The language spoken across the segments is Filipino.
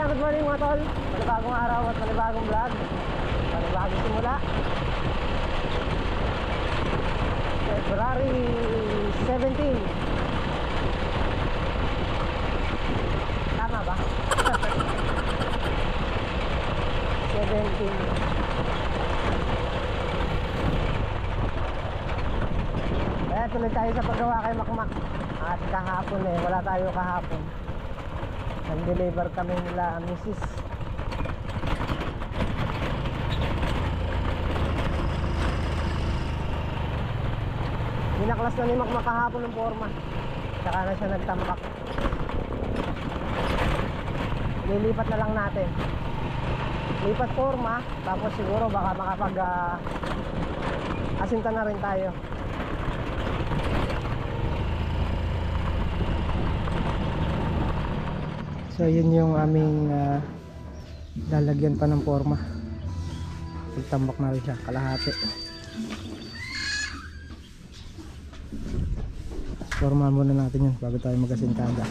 Ayan, good morning mga tol. Panibagong araw at panibagong vlog. Panibagong simula. February 17. Tama ba? 17. Kaya tuloy tayo sa paggawa kay Makmak. At kahapon wala tayo kahapon. Nag-deliver kami nila misis. Binaklas na ni Makmak kahapon ng forma. Saka na siya nagtambak. Lilipat na lang natin. Lipat forma. Tapos siguro baka makapag asinta na rin tayo. So yun yung aming lalagyan pa ng forma. Nagtambak na rin siya, kalahati. Forma muna natin yun bago tayo mag-asintada.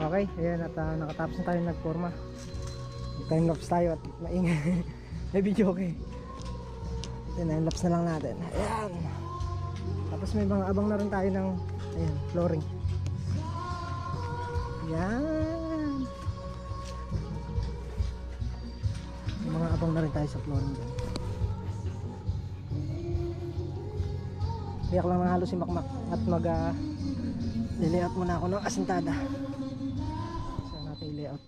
Okay, ayan at nakatapos na tayo nagforma. Time lapse tayo at maingay. May video okay. Time lapse na lang natin. Ayan. Tapos may mga abang na rin tayo ng ayan, flooring. Ayan. May mga abang na rin tayo sa flooring dyan. Iyak lang na halos si Makmak at layout muna ako ng asintada. Layout.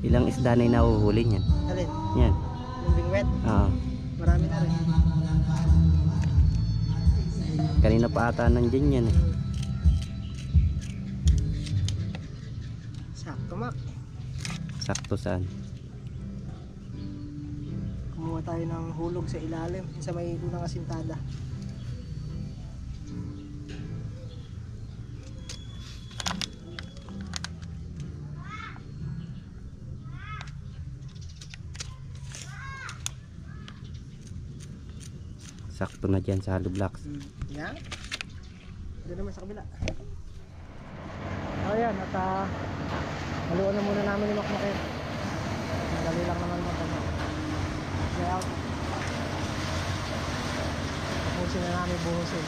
Ilang isda na yung nahuhuli niyan? Alin? Yan. Yung bingwet? Oo. Marami na rin. Kanina pa ata nandiyan yan eh. Sakto, Mak. Sakto saan? Kumuha tayo ng hulog sa ilalim sa may unang asintada. Sakto na dyan sa hollow blocks. Yan. Doon naman sa kabila. O yan, at haluan na muna namin yung Makmak. Dali lang naman mo ito. Layout. Buhusin na namin, buhusin.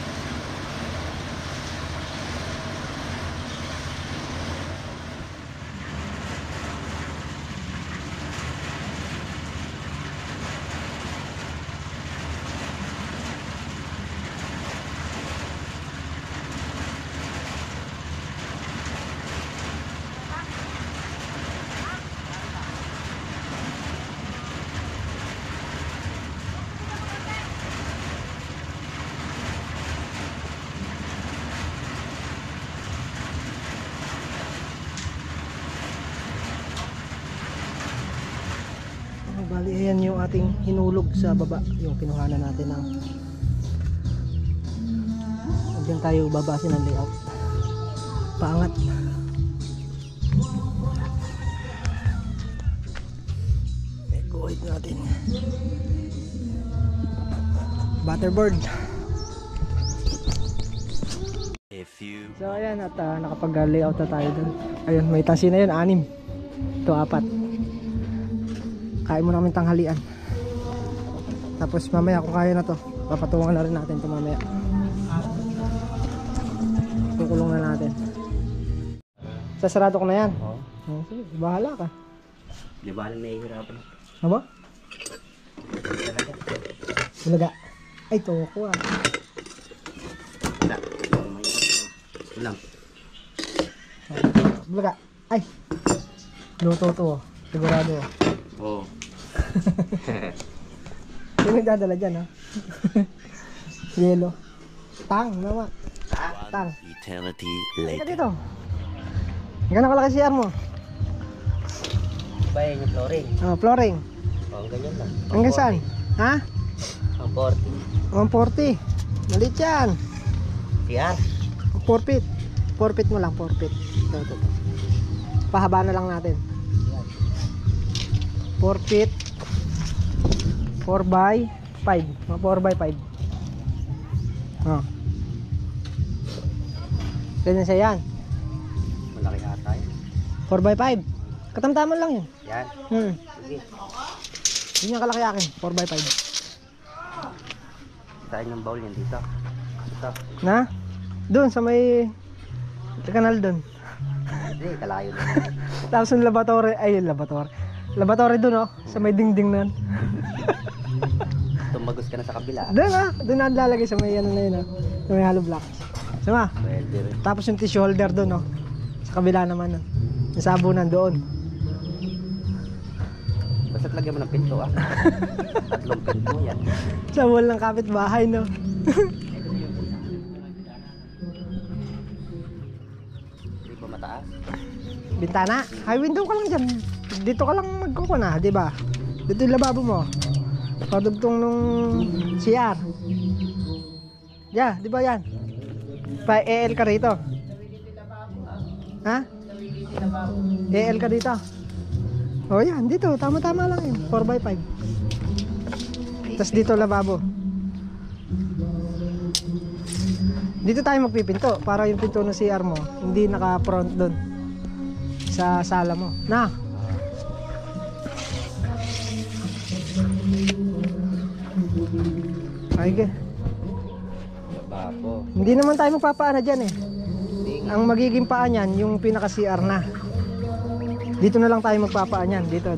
bali ayan yung ating hinulog sa baba, yung kinuhanan natin ng diyan tayo babasin ng layout. Paangat. Go-ahead natin. Butterboard. So ayan at nakapag-layout na tayo dun. Ayun, may tasi na yun, 6. Ito 4. Kain mo namin tanghalian. Tapos mamaya kung kaya na to, papatungan na rin natin ito mamaya. Kukulong na natin. Sasarado ko na yan. Oo. Oh, sige, bahala ka. Di ba lang nahihirapan? Ano? Bulaga. Ay, toko ah. Wala. Ulam. Bulaga. Ay. Luto to. Sigurado. Oo. Sino nagdadala dyan ha? Yelo. Tang, mama. Tang. Eternity Halika dito. Gano'n kalaki CR mo? Ba yung flooring? Oh, flooring. Oo, ganyan lang. Hanggang saan? Ha? Ang 40. 140. Malit yan. CR? 4 feet. 4 feet mo lang, 4 feet. Ito. Pahaba na lang natin. 4 feet. 4 by 5. 4 by 5. Oh. Ganyan siya yan. Malaki ata yun. 4 by 5. Katamtaman lang yun. Yan. Sige. Hindi niya kalaki akin. 4 by 5. Tayo ng bowl yan dito. Ito. Na? Doon sa may kanal doon. Hindi, kalayo na. Tapos yung laboratory. Ay, laboratory. Laboratory doon oh. Sa may dingding na yun. Tumagos ka na sa kabila. Doon ah. Doon na lalagay sa may ano na yun oh. Sa may hollow block. Sama. Pwede rin. Tapos yung tissue holder doon oh. Sa kabila naman oh. Yung sabunan doon. Basta't lagyan mo ng pinto ah. 3 pinto yan. Sa wall ng kapitbahay no. Hindi ba mataas? Bintana. High window ka lang dyan. Dito ka lang magkukuna, di ba? Dito yung lababo mo. Padugtong nung CR. Yeah, di ba yan? Pa-EL ka rito. Ha? EL ka dito. Oh yan, dito. Tama-tama lang yun. 4 by 5. Tapos dito lababo. Dito tayo magpipinto para yung pinto ng CR mo hindi naka-front doon sa sala mo. Na. Ay, Babo. hindi naman tayo magpapaana dyan eh. Ang magiging paa niyan, yung pinaka-CR na. Dito na lang tayo magpapaan yan. Dito.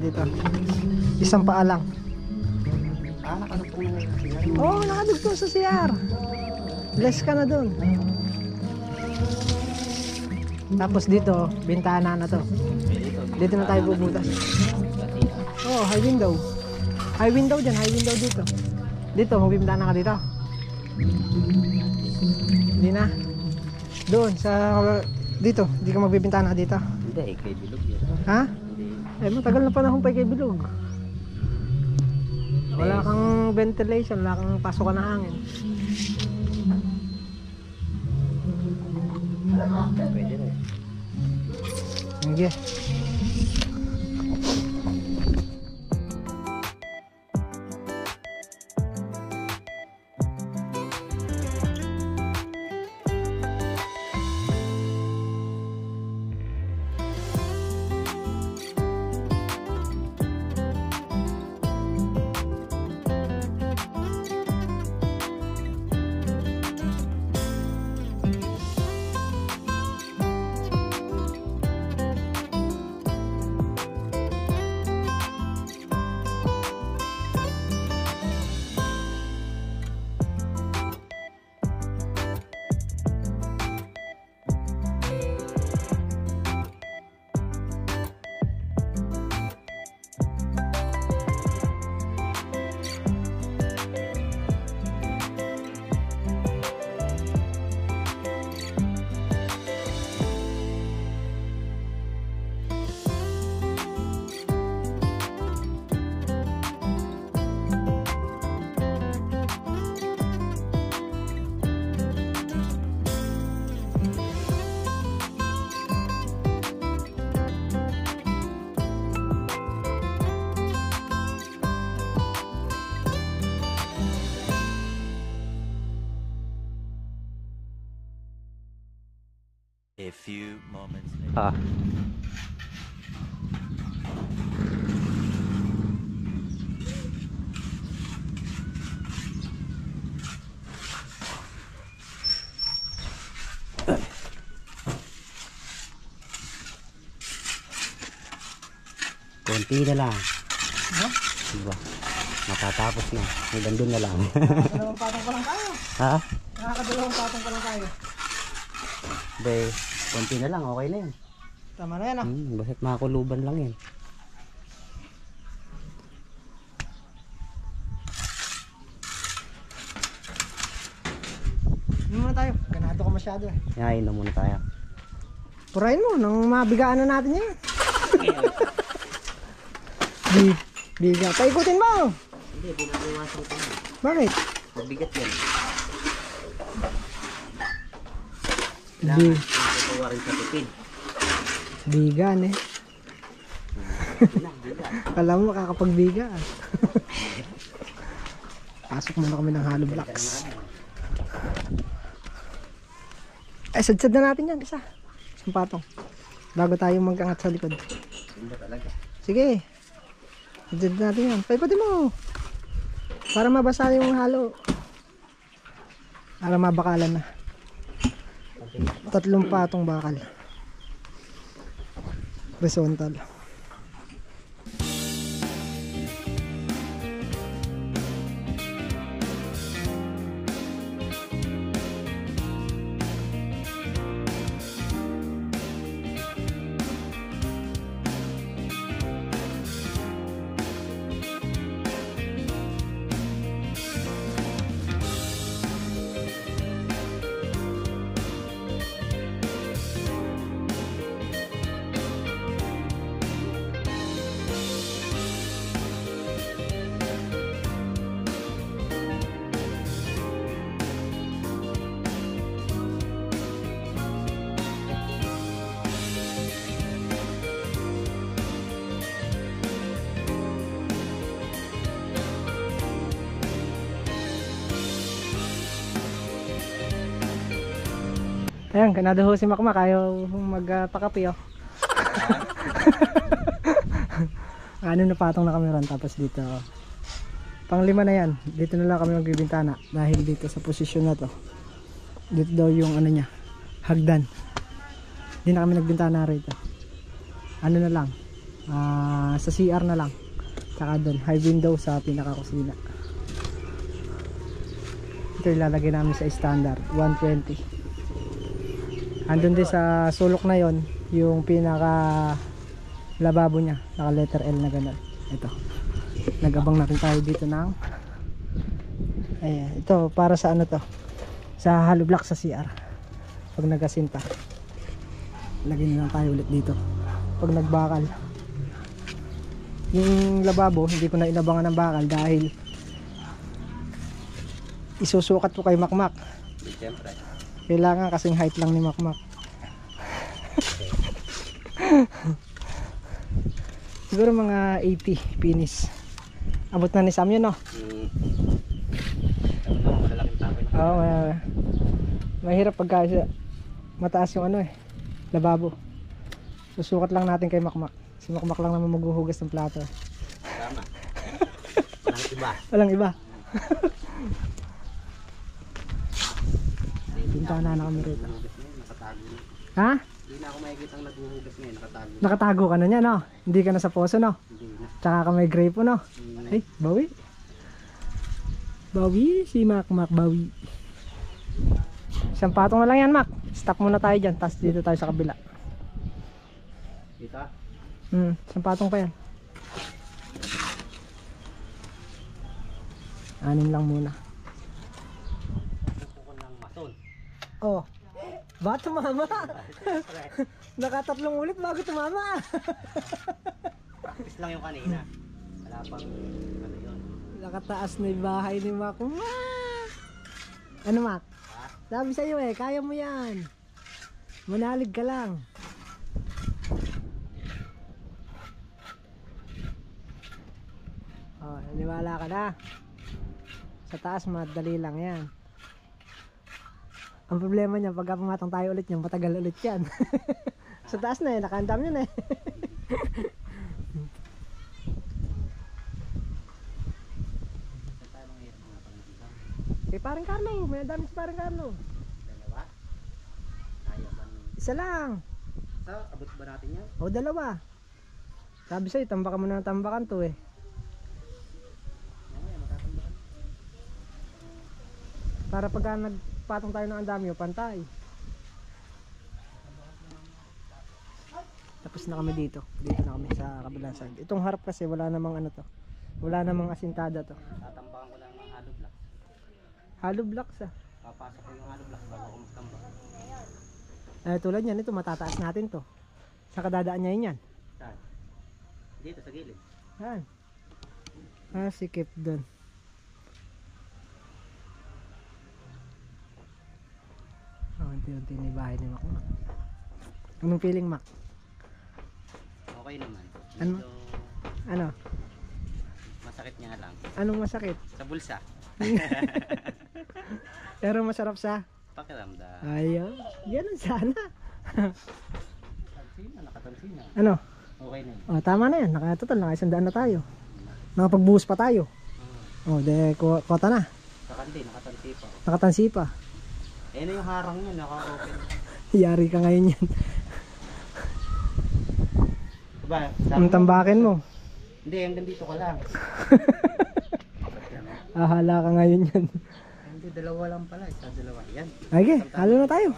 Isang paa lang. Ah, nakalupong na yung CR. Oo, nakadugtong sa CR. Bless ka na dun. Tapos dito, bintana na to. Dito na tayo bubutas. Oh, high window. High window dyan, high window dito. Dito, magbibintana ka dito. Hindi na. Doon, sa dito, hindi ka magbibintana dito. Hindi, kay bilog yan. Ha? Hindi. Eh, matagal na panahon pa kay bilog. Wala kang ventilation, wala kang pasokan ng hangin. Pwede rin. Sige. A few moments later. Ah. Konti na lang. No? Diba? Matatapos na. Hanggang doon na lang. Nakakadalawang patong pa lang tayo. Ha? Nakakadalawang patong pa lang tayo. Be, konti na lang. Okay na yan. Tama na yan ah. Basta't makakuluban lang yan. Hindi muna tayo. Ganado ka masyado eh. Yain na muna tayo. Purahin mo, nang mabigaan na natin yan. Biga. Paikutin mo! Hindi, binabawasan ko na. Bakit? Mabigat yan. Bi Tutuwa rin sa tipid. bigan eh. Kala mo makakapagbiga. Pasok muna kami ng hollow blocks. Ay, sadsad na natin yan, isa. Isang patong. Bago tayo mag-angat sa likod. Ganda talaga. Sige. Sadsad na natin yan. Paikutin mo. Para mabasa yung halo. Para mabakalan na. 3 patong bakal. Horizontal. Ayan, ganado ho si Makmak. Ayaw magpakapi oh. Ano na patong na kami ron. Tapos dito pang-5 na yan. Dito na lang kami magbibintana. Dahil dito sa posisyon na to, dito daw yung ano nya, hagdan. Hindi na kami nagbintana rito. Ano na lang, sa CR na lang. Tsaka doon, high window sa pinaka-kusina. Ito ilalagay namin sa standard 120. Andun din sa sulok na yon yung pinaka lababo nya, naka letter L na ganun. Ito, nagabang na rin tayo dito ng ayan, ito para sa ano to, sa hollow block sa CR. Pag nagasinta, lagyan na lang tayo ulit dito pag nagbakal. Yung lababo hindi ko na inabangan ng bakal dahil isusukat ko kay Makmak. Siyempre. Kailangan kasing height lang ni Makmak. Siguro mga 80 finish. Abot na ni Sam yun, no? Oo, mahirap pagka mataas yung ano eh, lababo. Susukat lang natin kay Makmak. Si Makmak lang naman maghuhugas ng plato. Tama. Walang iba. Walang iba. Bintana na kami rito. Nakatago na. Ha? Hindi na ako makikita ang naghuhugas ngayon. Nakatago. Nakatago ka na niya, no? Hindi ka na sa poso, no? Hindi na. Tsaka ka may grape, no? Ay, bawi. Bawi, si Makmak, bawi. Isang patong na lang yan, Mak. Stop muna tayo dyan, tapos dito tayo sa kabila. Dito? Isang patong pa yan. 6 lang muna. Pupukon ng mason. Oh, ba tumama? Nakatatlong ulit bago tumama. Practice lang yung kanina. Wala pang ano yun. Nakataas na yung bahay ni Makmak. Ano, Mak? Ha? Sabi sa'yo eh, kaya mo yan. Manalig ka lang. Oh, naniwala ka na. Sa taas madali lang yan. Ang problema niya, pagka pumatong tayo ulit niyan, matagal ulit yan. Sa taas na eh, nakaandam yun eh. Saan tayo mga hirap mga pangisipan? Eh, parang Carlo, may dami si parang Carlo. Dalawa? Kaya bang... Isa lang. Abot ba natin yan? O, dalawa. Sabi sa'yo, tambakan mo na ng tambakan to eh. Mamaya matatambakan. Para pagka nagpatong tayo ng andamyo, pantay. Tapos na kami dito. Dito na kami sa kabilang side. Itong harap kasi wala namang ano to. Wala namang asintada to. Tatambakan ko lang ng hollow block. Hollow blocks ah. Papasok ko yung hollow block bago ako magtambak. Eh, tulad yan, ito matataas natin to. Sa kadadaan niya yun yan. Saan? Dito sa gilid. Yan. Ah, sikip dun. Oh, unti-unti na yung bahay ni Mac. Anong feeling, Mac? Okay naman. Ano? Medyo Ano? masakit niya lang. Anong masakit? Sa bulsa. Pero masarap sa... Pakiramdam. Ayaw. Ganun sana. Tansina, nakatansina. Ano? Okay na yun. Oh, tama na yan. Nakatotal, nakaisandaan na tayo. Nakapagbuhos pa tayo. Oh, de, kota na. Sa kandi, nakatansi pa. Nakatansi pa. Eh na yung harang niya, naka-open. Yari ka ngayon yan. Diba? Ang tambakin mo. Hindi, hanggang dito ka lang. Ahala ka ngayon yan. Hindi, dalawa lang pala. Isa, dalawa. Yan. Okay, halo na tayo.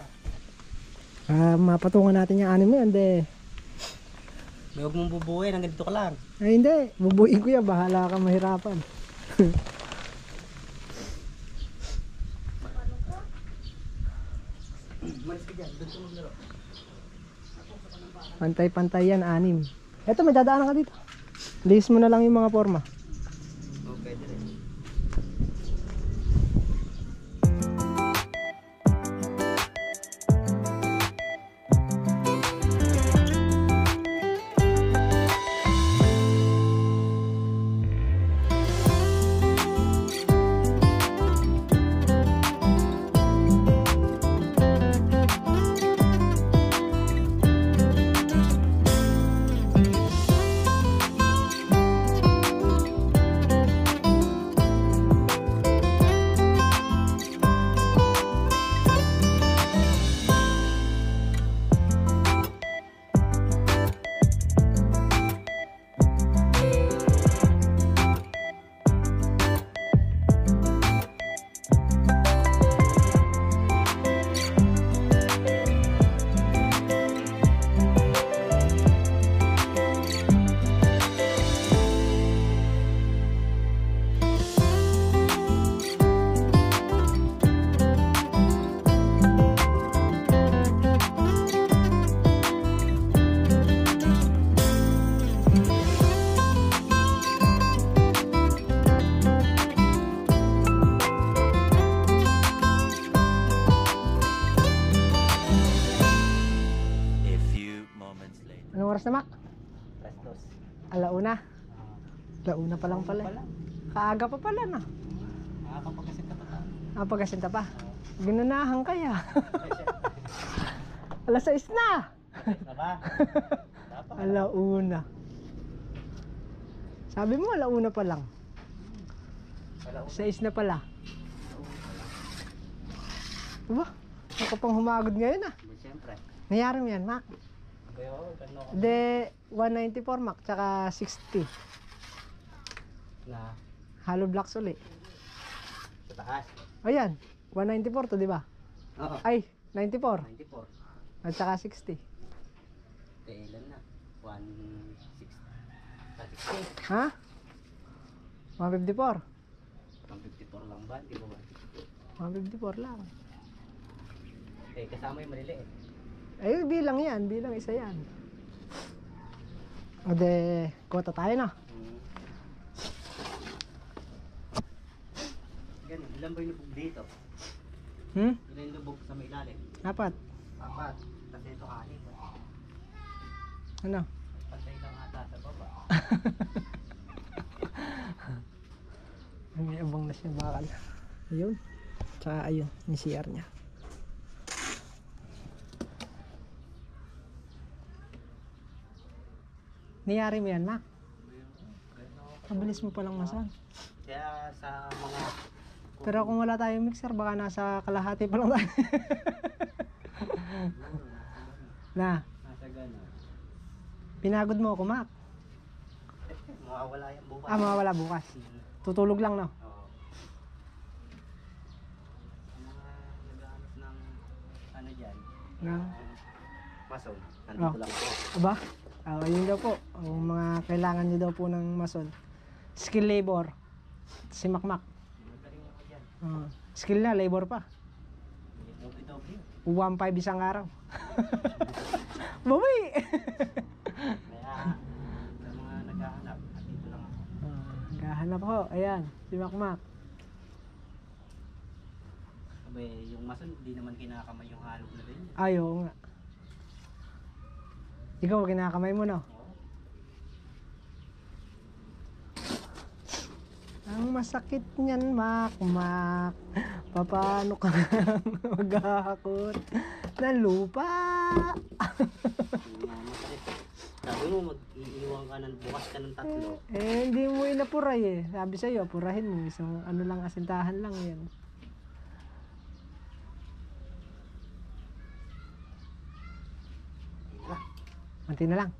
Mapatungan natin yung anime yan, de. Huwag mong bubuhin, hanggang dito ka lang. Ay hindi, bubuin ko yan. Bahala ka mahirapan. Malis ka dyan, doon ka maglaro. Pantay-pantay yan, anim. Eto, may dadaanan ka dito. List mo na lang yung mga forma. Okay, dire. Anong oras na, Mac? Restos. Alauna. Alauna pa lang pala. Kaaga pa pala na. Nakakapagkasit ka pa ta. Pagkasinta pa. Ginunahan kaya. Alas 6 na. Na ba? Dapat. Alauna. Sabi mo alauna pa lang. 6 na pala. Diba? Ako pang humagod ngayon ah. Siyempre. Nangyari mo yan, Mac. De 194 Mac, tsaka 60. Na Hollow blocks uli. sa taas. Ayan, 194 to, di ba? Oo. Ay, 94. 94. At saka 60. Ilan na? 160. Ha? 154. 154 lang ba? Di ba ba? 154 lang. Eh, kasama yung maliliit. Ay, bilang yan. Bilang isa yan. O de, kota tayo na. Ganun, ilan ba yung lubog dito? Hmm? Ilan yung lubog sa may ilalim? 4. 4. Kasi ito kanin. Ano? Pantay lang ata sa baba. May abang na siya bakal. Ayun. Tsaka ayun, yung CR niya. Niyari mo yan, Mac. Mabilis mo palang masal. Kaya sa mga... Pero kung wala tayong mixer, baka nasa kalahati pa lang tayo. Na, Nasa gano'n. pinagod mo ako, Mac. Mawawala yan bukas. Mawawala bukas. Tutulog lang, no? Oo. Ang mga naghahanap ng ano dyan, Na? mason, nandito Oh. lang po. Aba? Yun daw po. Ang mga kailangan nyo daw po ng mason. Skill labor. Si Macmac. Magaling ako dyan. Skill na, labor pa. Doble-doble. 1.5 isang araw. Bawi! Kaya sa mga naghahanap, nandito lang ako. Gahanap ho. Ayan, si Macmac. Sabi, yung mason, di naman kinakamay yung halog na din. Ayaw nga. Ikaw, kinakamay mo, no? Oo. Ang masakit niyan, Macmac. Paano ka maghahakot ng lupa? Yung mga masakit. Sabi mo, mag-iiwan ka ng bukas ka ng 3. Hindi mo inapuray eh. Sabi sa'yo, apurahin mo. Isang ano lang, asintahan lang yan. Manti na lang.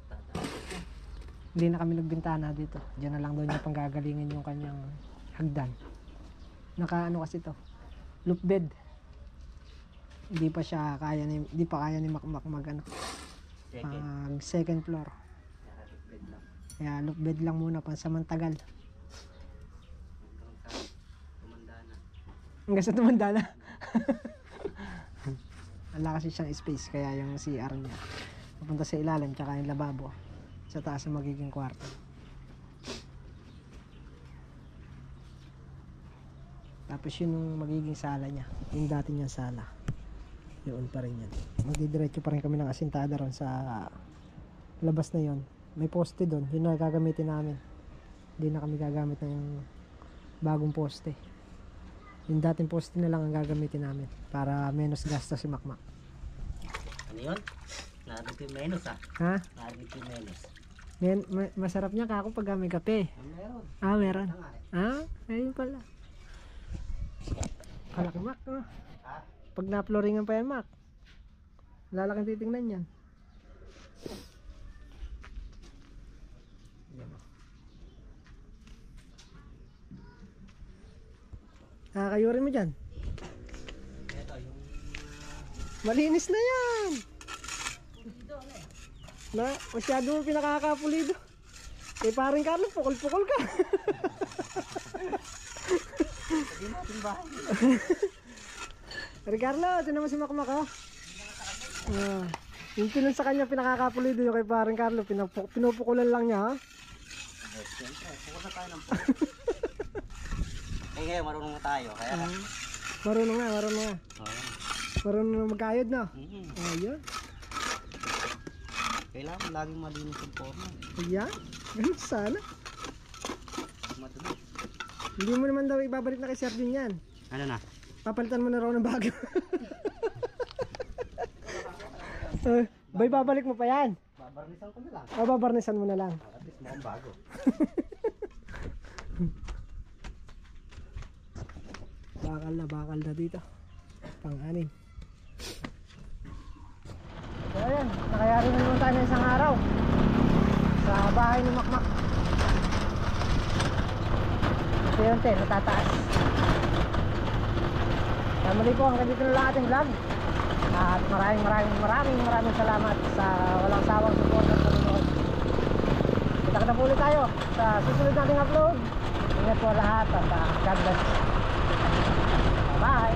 Hindi na kami nagbintana dito. Diyan na lang daw niya panggagalingin yung kanyang hagdan. Naka ano kasi to, loop bed. Hindi pa kaya ni Macmac mag ano, Second. second floor. Nakatipid lang. Kaya loop bed lang muna pansamantagal. Hanggang sa tumanda na. Hanggang sa tumanda na. Wala kasi siyang space, kaya yung CR niya papunta sa ilalim, tsaka yung lababo sa taas ang magiging kwarto. Tapos yun yung magiging sala niya, yung dati niyang sala, yun pa rin yan. Magdidiretso pa rin kami ng asintada ron sa labas na yon. May poste doon, yun na gagamitin namin. Hindi na kami gagamit ng bagong poste. Yung dating poste na lang ang gagamitin namin para menos gastos si Macmac. Ano yun? Narinig yung menos ah. Ha? Narinig yung menos. Masarap niya kako pag may kape. Meron. Meron. Ito nga eh. Ayun pala. Kalaki, Mac. Ha? Pag na-flooringan pa yan, Mac, lalaking titingnan yan. Kayurin mo dyan. Ito yung... Malinis na yan. Masyado mo pinakakapulido. Paring Carlo, pukol-pukol ka. Sabi natin bahay. Ricardo, tinan mo si Macmac, oh. Yung pinun sa kanya pinakakapulido yung kay paring Carlo, pinupukulan lang niya, ha. Siyempre, pukas na tayo ng pukas. Kaya marunong na tayo. Kaya Marunong nga. Marunong na magkayod, no? Ayun. Kailangan laging malinis yung forma. Ayan. Ganun sana. Madali. Hindi mo naman daw ibabalik na kay Sir Jun yan. Ano na? Papalitan mo na raw ng bago. Bay, babalik mo pa yan. Babarnisan ko na lang. Babarnisan mo na lang. At least mukhang bago. Bakal na dito. Pang-anim. So ayan, nakayari na naman tayo ng isang araw sa bahay ni Macmac. Unti-unti, natataas. Muli po, hanggang dito na lang ating vlog. At maraming salamat sa walang sawang support at panonood. Kita na po ulit tayo sa susunod nating upload. Ingat po lahat at God bless. Bye!